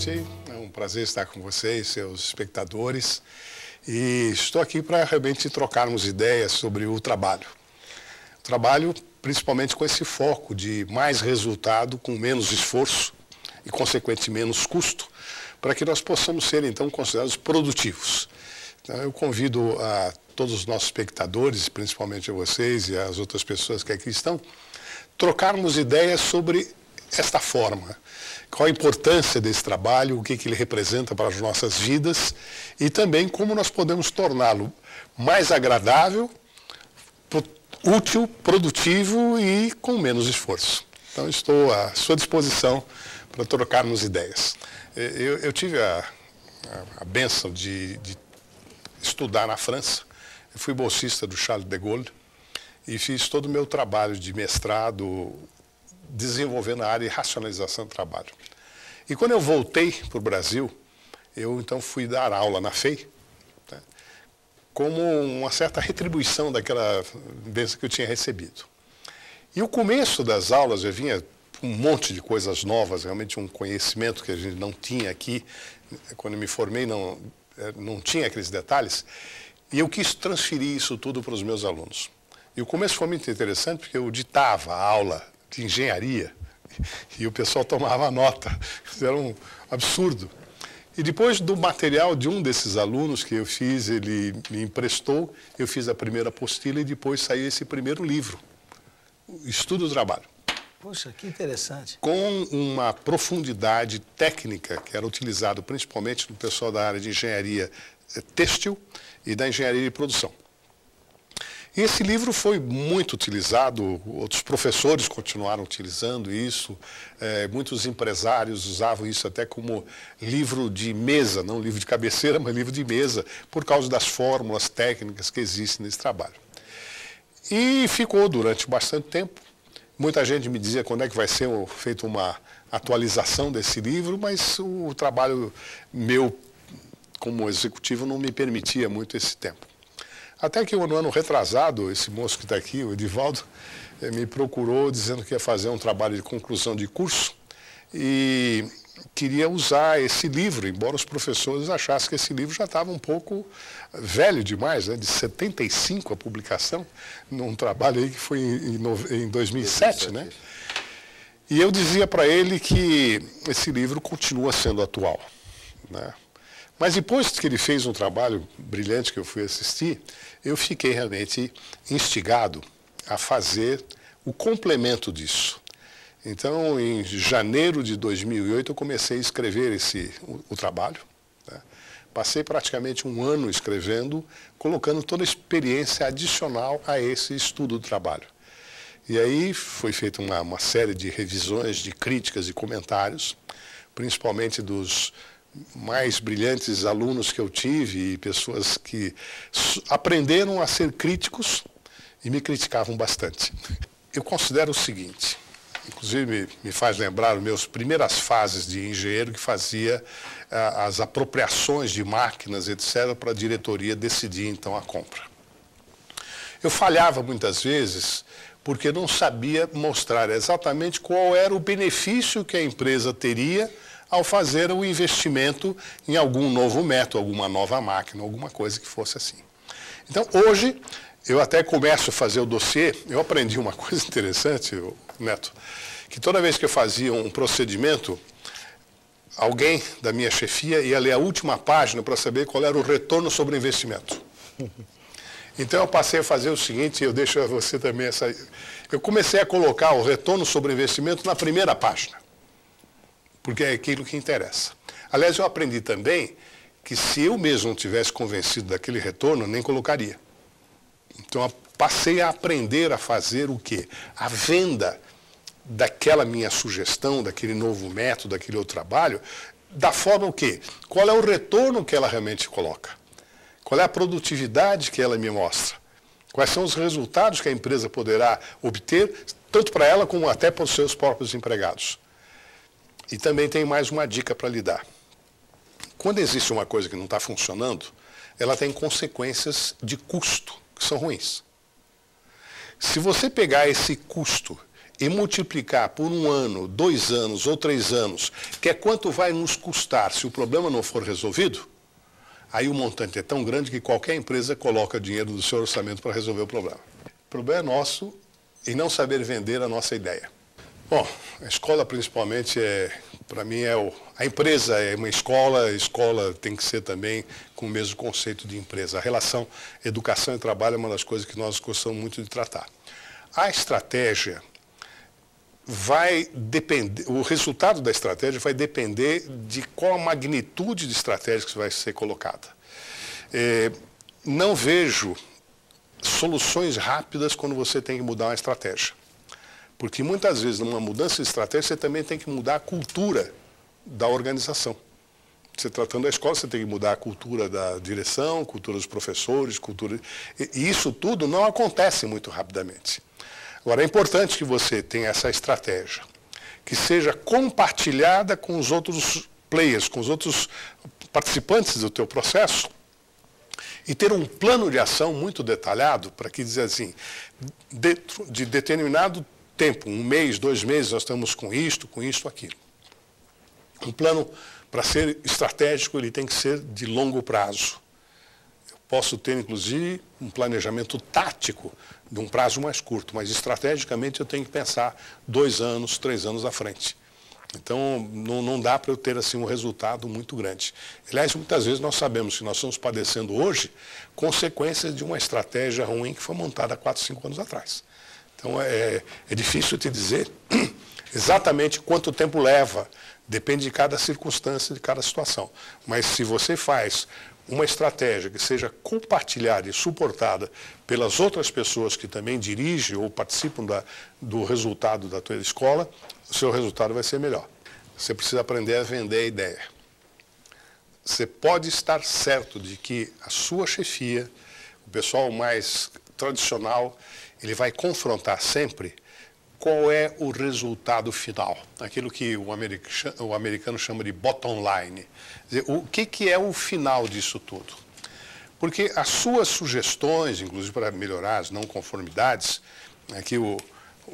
noite. É um prazer estar com vocês, seus espectadores. E estou aqui para realmente trocarmos ideias sobre o trabalho. O trabalho, principalmente com esse foco de mais resultado, com menos esforço e, consequentemente, menos custo, para que nós possamos ser, então, considerados produtivos. Então, eu convido a todos os nossos espectadores, principalmente a vocês e as outras pessoas que aqui estão, trocarmos ideias sobre esta forma. Qual a importância desse trabalho, o que ele representa para as nossas vidas e também como nós podemos torná-lo mais agradável, útil, produtivo e com menos esforço. Então, estou à sua disposição para trocarmos ideias. Eu tive a bênção de estudar na França. Eu fui bolsista do Charles de Gaulle e fiz todo o meu trabalho de mestrado desenvolvendo a área de racionalização do trabalho. E quando eu voltei para o Brasil, eu então fui dar aula na FEI, né, como uma certa retribuição daquela bênção que eu tinha recebido. E o começo das aulas eu vinha com um monte de coisas novas, realmente um conhecimento que a gente não tinha aqui. Quando eu me formei não tinha aqueles detalhes, e eu quis transferir isso tudo para os meus alunos. E o começo foi muito interessante porque eu ditava a aula de engenharia e o pessoal tomava nota. Isso era um absurdo. E depois do material de um desses alunos que eu fiz, ele me emprestou, eu fiz a primeira apostila e depois saiu esse primeiro livro, Estudo do Trabalho. Poxa, que interessante. Com uma profundidade técnica que era utilizado principalmente no pessoal da área de engenharia têxtil e da engenharia de produção. E esse livro foi muito utilizado, outros professores continuaram utilizando isso, muitos empresários usavam isso até como livro de mesa, não livro de cabeceira, mas livro de mesa, por causa das fórmulas técnicas que existem nesse trabalho. E ficou durante bastante tempo. Muita gente me dizia quando é que vai ser feita uma atualização desse livro, mas o trabalho meu como executivo não me permitia muito esse tempo. Até que no ano retrasado, esse moço que está aqui, o Edivaldo, me procurou dizendo que ia fazer um trabalho de conclusão de curso e queria usar esse livro, embora os professores achassem que esse livro já estava um pouco velho demais, né, de 75 a publicação, num trabalho aí que foi em 2007, né? E eu dizia para ele que esse livro continua sendo atual, né? Mas depois que ele fez um trabalho brilhante que eu fui assistir, eu fiquei realmente instigado a fazer o complemento disso. Então, em janeiro de 2008, eu comecei a escrever o trabalho, né? Passei praticamente um ano escrevendo, colocando toda a experiência adicional a esse estudo do trabalho. E aí foi feita uma série de revisões, de críticas e comentários, principalmente dos mais brilhantes alunos que eu tive e pessoas que aprenderam a ser críticos e me criticavam bastante. Eu considero o seguinte, inclusive me faz lembrar as minhas primeiras fases de engenheiro que fazia as apropriações de máquinas, etc., para a diretoria decidir então a compra. Eu falhava muitas vezes porque não sabia mostrar exatamente qual era o benefício que a empresa teria ao fazer o investimento em algum novo método, alguma nova máquina, alguma coisa que fosse assim. Então, hoje, eu até começo a fazer o dossiê, eu aprendi uma coisa interessante, Neto, que toda vez que eu fazia um procedimento, alguém da minha chefia ia ler a última página para saber qual era o retorno sobre o investimento. Então, eu passei a fazer o seguinte, eu deixo a você também essa... Eu comecei a colocar o retorno sobre o investimento na primeira página, porque é aquilo que interessa. Aliás, eu aprendi também que se eu mesmo não tivesse convencido daquele retorno, eu nem colocaria. Então, eu passei a aprender a fazer o quê? A venda daquela minha sugestão, daquele novo método, daquele outro trabalho, da forma o quê? Qual é o retorno que ela realmente coloca? Qual é a produtividade que ela me mostra? Quais são os resultados que a empresa poderá obter, tanto para ela como até para os seus próprios empregados? E também tem mais uma dica para lhe dar. Quando existe uma coisa que não está funcionando, ela tem consequências de custo, que são ruins. Se você pegar esse custo e multiplicar por 1 ano, 2 anos ou 3 anos, que é quanto vai nos custar se o problema não for resolvido, aí o montante é tão grande que qualquer empresa coloca dinheiro do seu orçamento para resolver o problema. O problema é nosso em não saber vender a nossa ideia. Bom, a escola principalmente para mim, a empresa é uma escola, a escola tem que ser também com o mesmo conceito de empresa. A relação educação e trabalho é uma das coisas que nós gostamos muito de tratar. A estratégia vai depender, o resultado da estratégia vai depender de qual a magnitude de estratégia que vai ser colocada. Não vejo soluções rápidas quando você tem que mudar uma estratégia. Porque muitas vezes, numa mudança de estratégia, você também tem que mudar a cultura da organização. Você tratando da escola, você tem que mudar a cultura da direção, cultura dos professores, cultura... E isso tudo não acontece muito rapidamente. Agora, é importante que você tenha essa estratégia, que seja compartilhada com os outros players, com os outros participantes do teu processo, e ter um plano de ação muito detalhado para que dizer assim, dentro de determinado tempo, 1 mês, 2 meses, nós estamos com isto, aquilo. Um plano, para ser estratégico, ele tem que ser de longo prazo. Eu posso ter, inclusive, um planejamento tático de um prazo mais curto, mas estrategicamente eu tenho que pensar 2 anos, 3 anos à frente. Então, não dá para eu ter assim, um resultado muito grande. Aliás, muitas vezes nós sabemos que nós estamos padecendo hoje consequências de uma estratégia ruim que foi montada há 4, 5 anos atrás. Então, é difícil te dizer exatamente quanto tempo leva, depende de cada circunstância, de cada situação. Mas se você faz uma estratégia que seja compartilhada e suportada pelas outras pessoas que também dirigem ou participam do resultado da tua escola, o seu resultado vai ser melhor. Você precisa aprender a vender a ideia. Você pode estar certo de que a sua chefia, o pessoal mais tradicional, ele vai confrontar sempre qual é o resultado final, aquilo que o americano chama de bottom line. Quer dizer, o que é o final disso tudo? Porque as suas sugestões, inclusive para melhorar as não conformidades, aqui o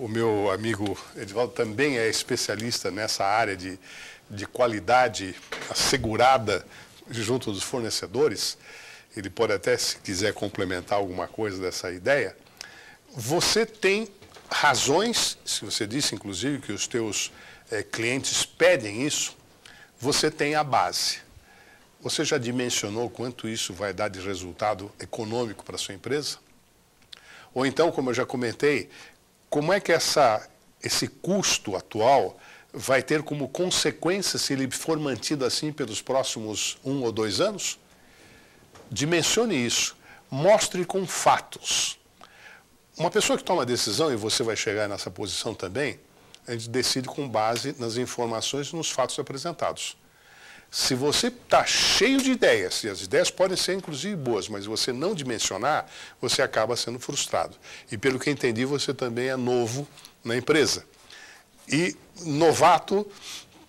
meu amigo Edivaldo também é especialista nessa área de qualidade assegurada junto dos fornecedores, ele pode até, se quiser complementar alguma coisa dessa ideia, você tem razões, se você disse, inclusive, que os teus clientes pedem isso, você tem a base. Você já dimensionou quanto isso vai dar de resultado econômico para a sua empresa? Ou então, como eu já comentei, como é que esse custo atual vai ter como consequência, se ele for mantido assim pelos próximos 1 ou 2 anos? Dimensione isso, mostre com fatos. Uma pessoa que toma decisão, e você vai chegar nessa posição também, a gente decide com base nas informações e nos fatos apresentados. Se você está cheio de ideias, e as ideias podem ser inclusive boas, mas você não dimensionar, você acaba sendo frustrado. E pelo que entendi, você também é novo na empresa. E novato,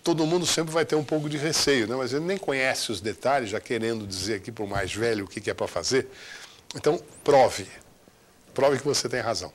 todo mundo sempre vai ter um pouco de receio, né? Mas ele nem conhece os detalhes, já querendo dizer aqui para o mais velho o que é para fazer. Então, prove que você tem razão.